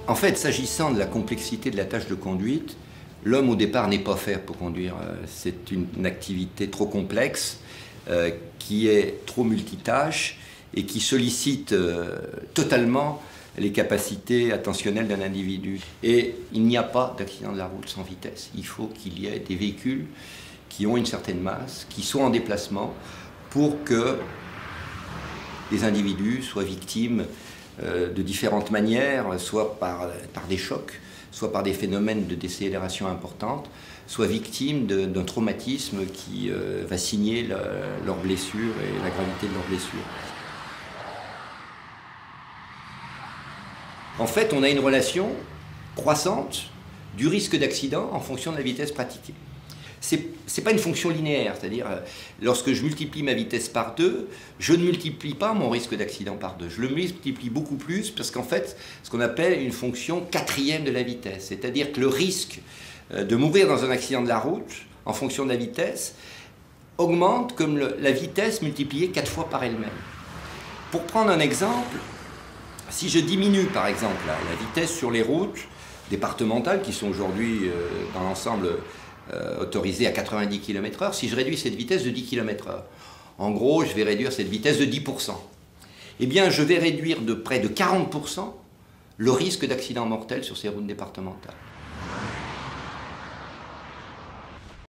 En fait, s'agissant de la complexité de la tâche de conduite, l'homme au départ n'est pas fait pour conduire. C'est une activité trop complexe, qui est trop multitâche et qui sollicite totalement les capacités attentionnelles d'un individu. Et il n'y a pas d'accident de la route sans vitesse. Il faut qu'il y ait des véhicules qui ont une certaine masse, qui sont en déplacement pour que les individus soient victimes de différentes manières, soit par des chocs, soit par des phénomènes de décélération importante, soit victimes d'un traumatisme qui va signer leur blessure et la gravité de leur blessure. En fait, on a une relation croissante du risque d'accident en fonction de la vitesse pratiquée. C'est pas une fonction linéaire, c'est-à-dire lorsque je multiplie ma vitesse par 2, je ne multiplie pas mon risque d'accident par 2. Je le multiplie beaucoup plus parce qu'en fait, ce qu'on appelle une fonction quatrième de la vitesse, c'est-à-dire que le risque de mourir dans un accident de la route en fonction de la vitesse augmente comme la vitesse multipliée 4 fois par elle-même. Pour prendre un exemple, si je diminue par exemple la vitesse sur les routes départementales qui sont aujourd'hui dans l'ensemble autorisé à 90 km/h, si je réduis cette vitesse de 10 km/h, en gros, je vais réduire cette vitesse de 10%. Eh bien, je vais réduire de près de 40% le risque d'accident mortel sur ces routes départementales.